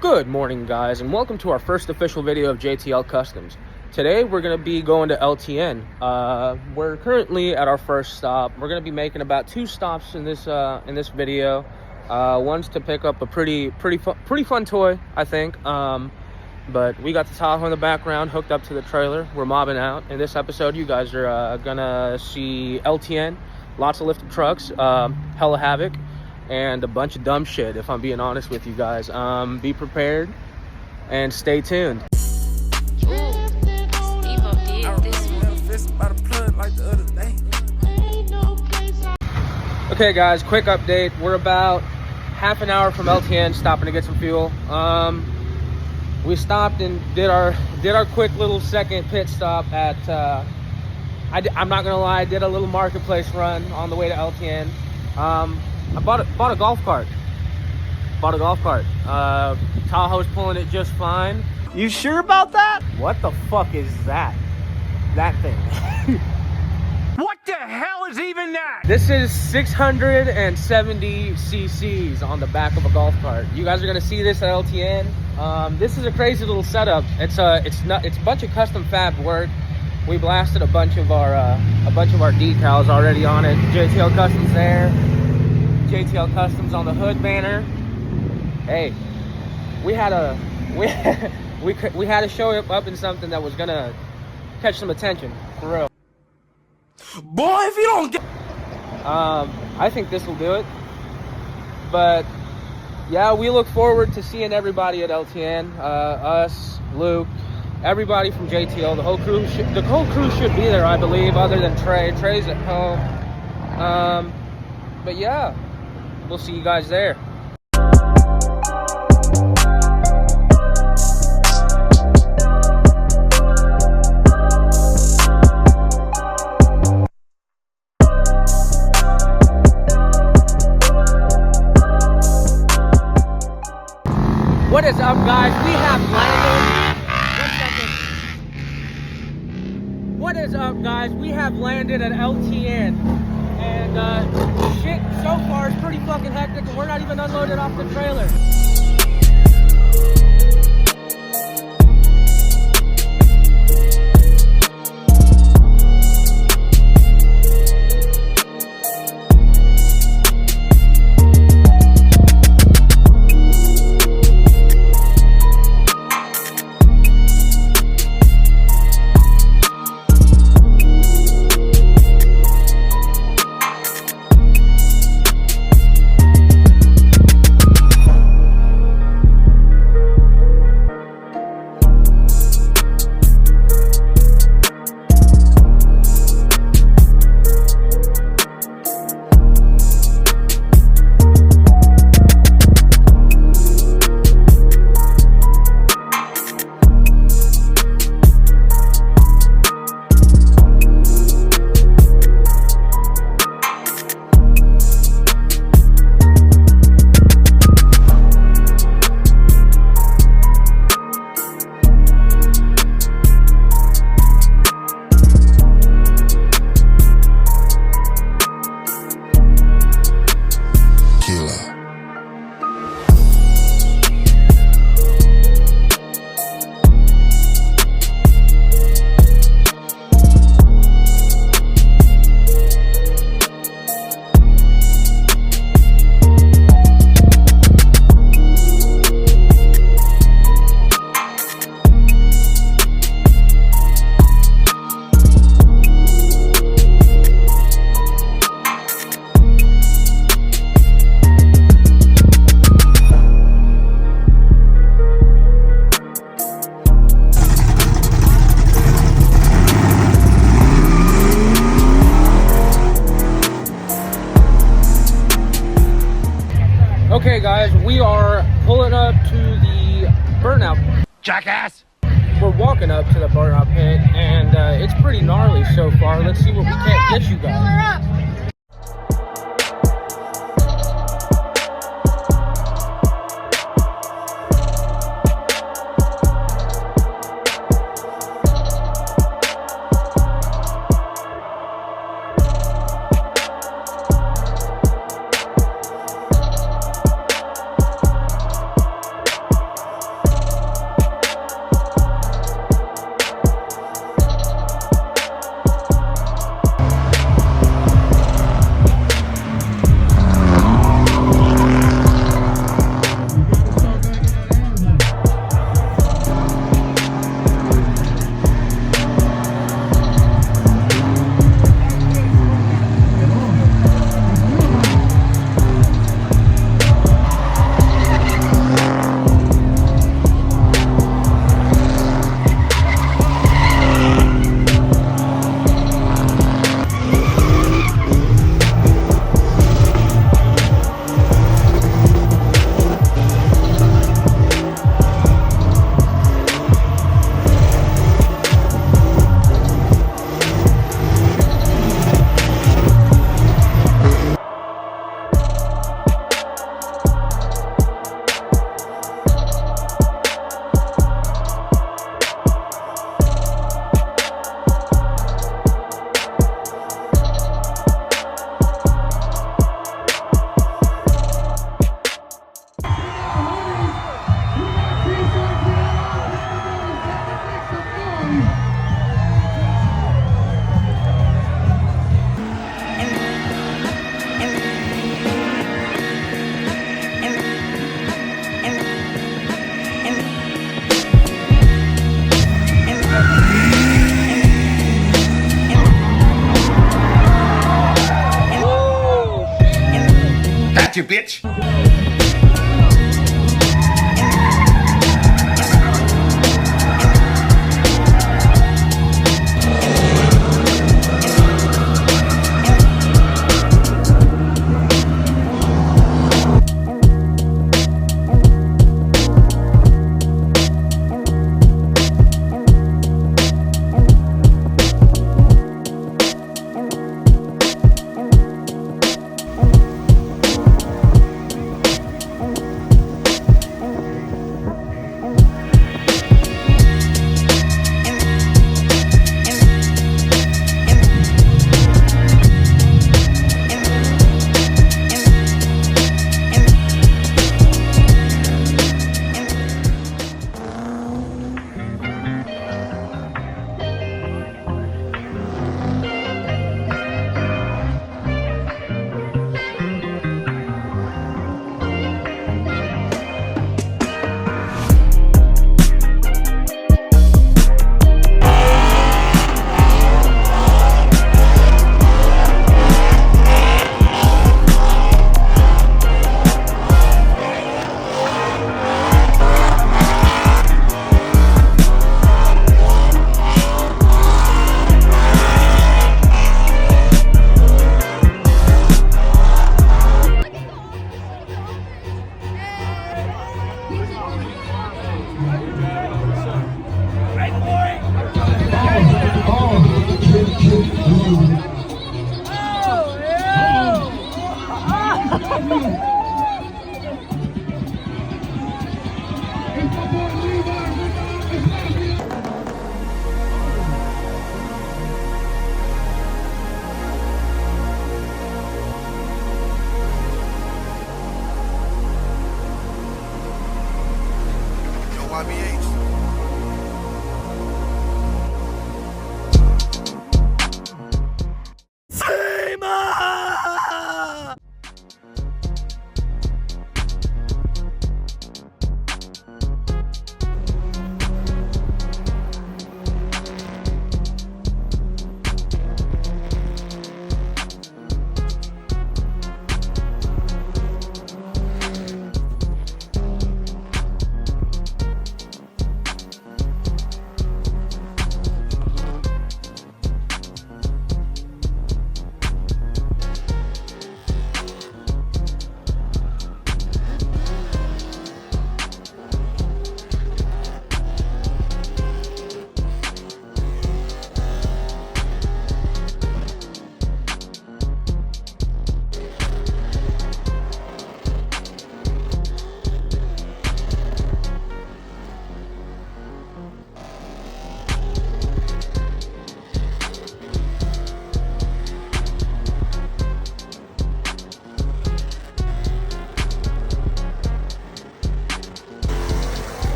Good morning, guys, and welcome to our first official video of JTL Customs. Today we're going to be going to LTN. We're currently at our first stop. We're going to be making about 2 stops in this video. One's to pick up a pretty fun toy, I think. But we got the Tahoe in the background hooked up to the trailer. We're mobbing out. In this episode, you guys are gonna see LTN, lots of lifted trucks, hella havoc, and a bunch of dumb shit, if I'm being honest with you guys. Be prepared and stay tuned. Okay guys, quick update. We're about half an hour from LTN, stopping to get some fuel. We stopped and did our quick little second pit stop at I'm not gonna lie, I did a little marketplace run on the way to LTN. I bought a golf cart. Tahoe's pulling it just fine. You sure about that? What the fuck is that? That thing. What the hell is even that? This is 670 cc's on the back of a golf cart. You guys are gonna see this at LTN. This is a crazy little setup. It's a bunch of custom fab work. We blasted a bunch of our decals already on it. JTL Customs there. JTL Customs on the hood banner. Hey, we had to show up in something that was gonna catch some attention, for real. Boy, if you don't get... I think this will do it. But yeah, we look forward to seeing everybody at LTN. Us, Luke, everybody from JTL, the whole crew should be there, I believe, other than Trey. Trey's at home. But yeah, we'll see you guys there. What is up, guys? We have landed. What is up, guys? We have landed at LTN. And shit so far is pretty fucking hectic, and we're not even unloaded off the trailer. Okay guys, we are pulling up to the burnout. Jackass! We're walking up to the burnout pit, and it's pretty gnarly so far. Let's see what we can't get you guys. Gotcha, bitch.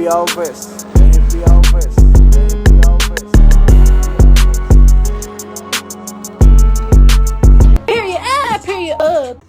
Elvis. Period. Period.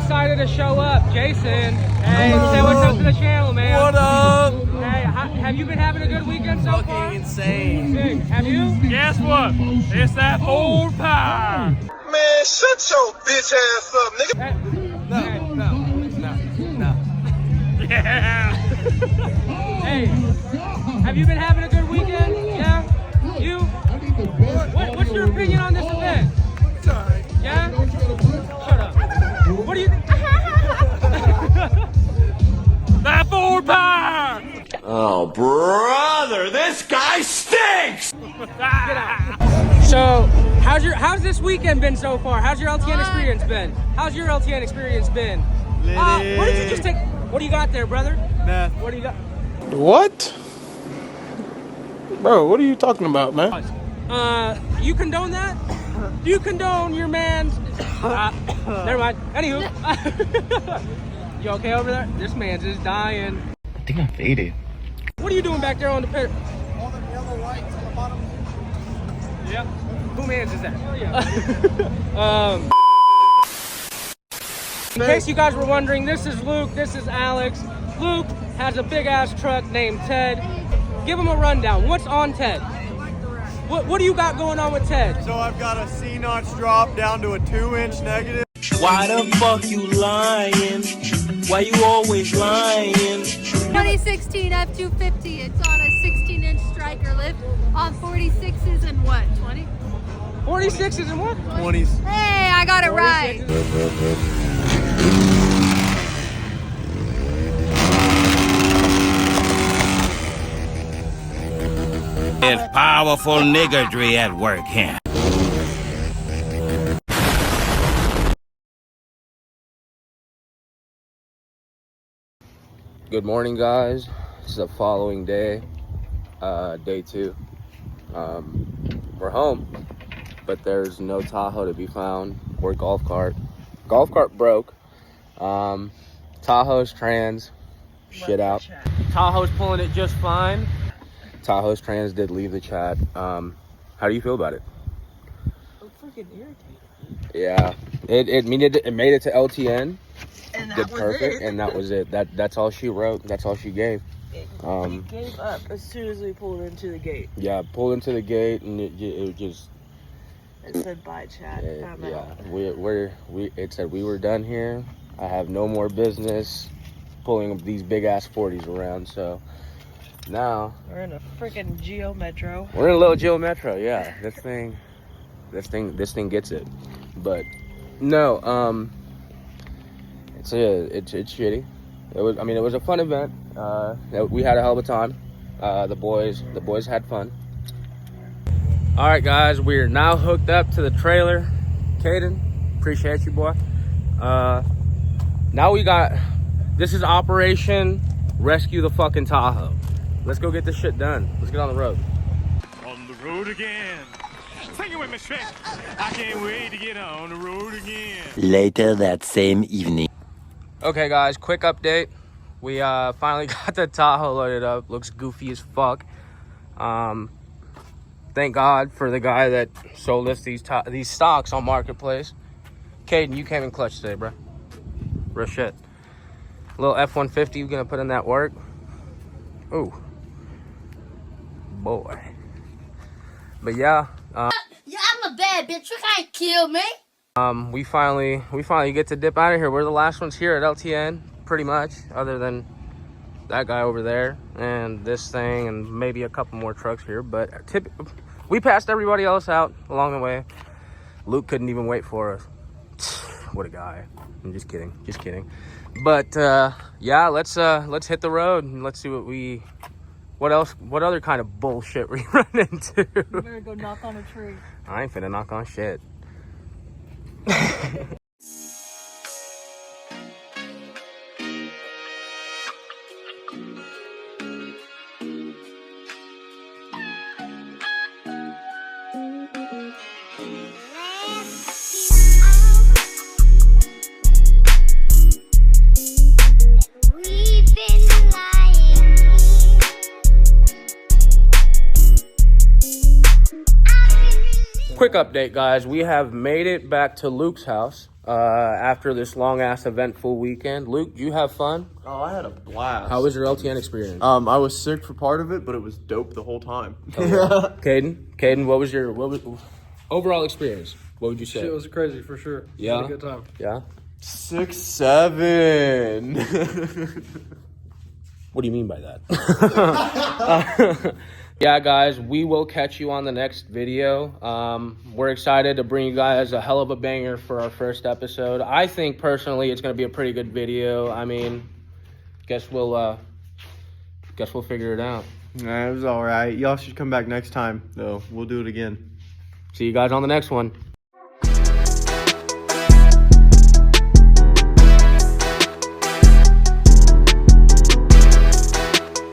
decided to show up. Jason, hey, say what's up to the channel, man. What up? Hey, have you been having a good weekend so far? Fucking insane. Sick. Have you? Guess what? It's that old pie. Man, shut your bitch ass up, nigga. No. Yeah. Hey, have you been having a good weekend? Yeah? You? What's your opinion on this event? Sorry. Yeah? Shut up. What do you think? That old pie. Oh, brother, this guy stinks! So, how's this weekend been so far? How's your LTN experience been? How's your LTN experience been? What did you just take? What do you got there, brother? Meth. What do you got? What? Bro, what are you talking about, man? You condone that? Do you condone your man's? Never mind. Anywho, you okay over there? This man's just dying. I think I'm faded. What are you doing back there on the pit? All the yellow lights on the bottom. Yep. Who man's is that? In case you guys were wondering, this is Luke, this is Alex. Luke has a big ass truck named Ted. Give him a rundown. What's on Ted? What do you got going on with Ted? So I've got a C-notch drop down to a 2-inch negative. Why the fuck you lying? Why you always lying? 2016 F250. It's on a 16-inch striker lift on 46s and what? 20? 46s and what? 20s. Hey, I got it right. It's powerful niggardry at work here. Good morning, guys. It's the following day, day 2. We're home, but there's no Tahoe to be found or golf cart. Golf cart broke. Tahoe's trans, shit out. Tahoe's pulling it just fine. Tahoe's trans did leave the chat. How do you feel about it? I'm freaking irritated. Yeah, it made it to LTN. And that Did was perfect, it. and that was it. That's all she wrote. That's all she gave. It gave up as soon as we pulled into the gate. Yeah, pulled into the gate, and it just. It said bye, chat. I'm Yeah, out. it said we were done here. I have no more business pulling these big ass 40s around. So now We're in a freaking Geo Metro. we're in a little Geo Metro. Yeah, this thing gets it. But no, it's shitty. It was a fun event. We had a hell of a time. The boys had fun. All right, guys, we're now hooked up to the trailer. Caden, appreciate you, boy. Now this is Operation Rescue the fucking Tahoe. Let's go get this shit done. Let's get on the road. On the road again. Sing it with me, Shrek. I can't wait to get on the road again. Later that same evening. Okay, guys, quick update. We finally got the Tahoe loaded up. Looks goofy as fuck. Thank God for the guy that sold us these stocks on Marketplace. Caden, you came in clutch today, bro. Real shit. Little F-150, gonna put in that work. Ooh, boy. But yeah. Yeah, I'm a bad bitch. You can't kill me. We finally get to dip out of here. We're the last ones here at LTN, pretty much, other than that guy over there and this thing and maybe a couple more trucks here. But we passed everybody else out along the way. Luke couldn't even wait for us. What a guy. I'm just kidding. But yeah, let's hit the road and let's see what other kind of bullshit we run into. You better go knock on a tree. I ain't finna knock on shit. Quick update, guys. We have made it back to Luke's house. after this long-ass eventful weekend. Luke, did you have fun? Oh, I had a blast. How was your LTN experience? I was sick for part of it, but it was dope the whole time. Caden, what was overall experience? What would you say? It was crazy for sure. Yeah? Had a good time. Yeah? 6'7". What do you mean by that? Yeah, guys, we will catch you on the next video. We're excited to bring you guys a hell of a banger for our first episode. I think, personally, it's going to be a pretty good video. I mean, guess we'll figure it out. Nah, it was all right. Y'all should come back next time, though. We'll do it again. See you guys on the next one.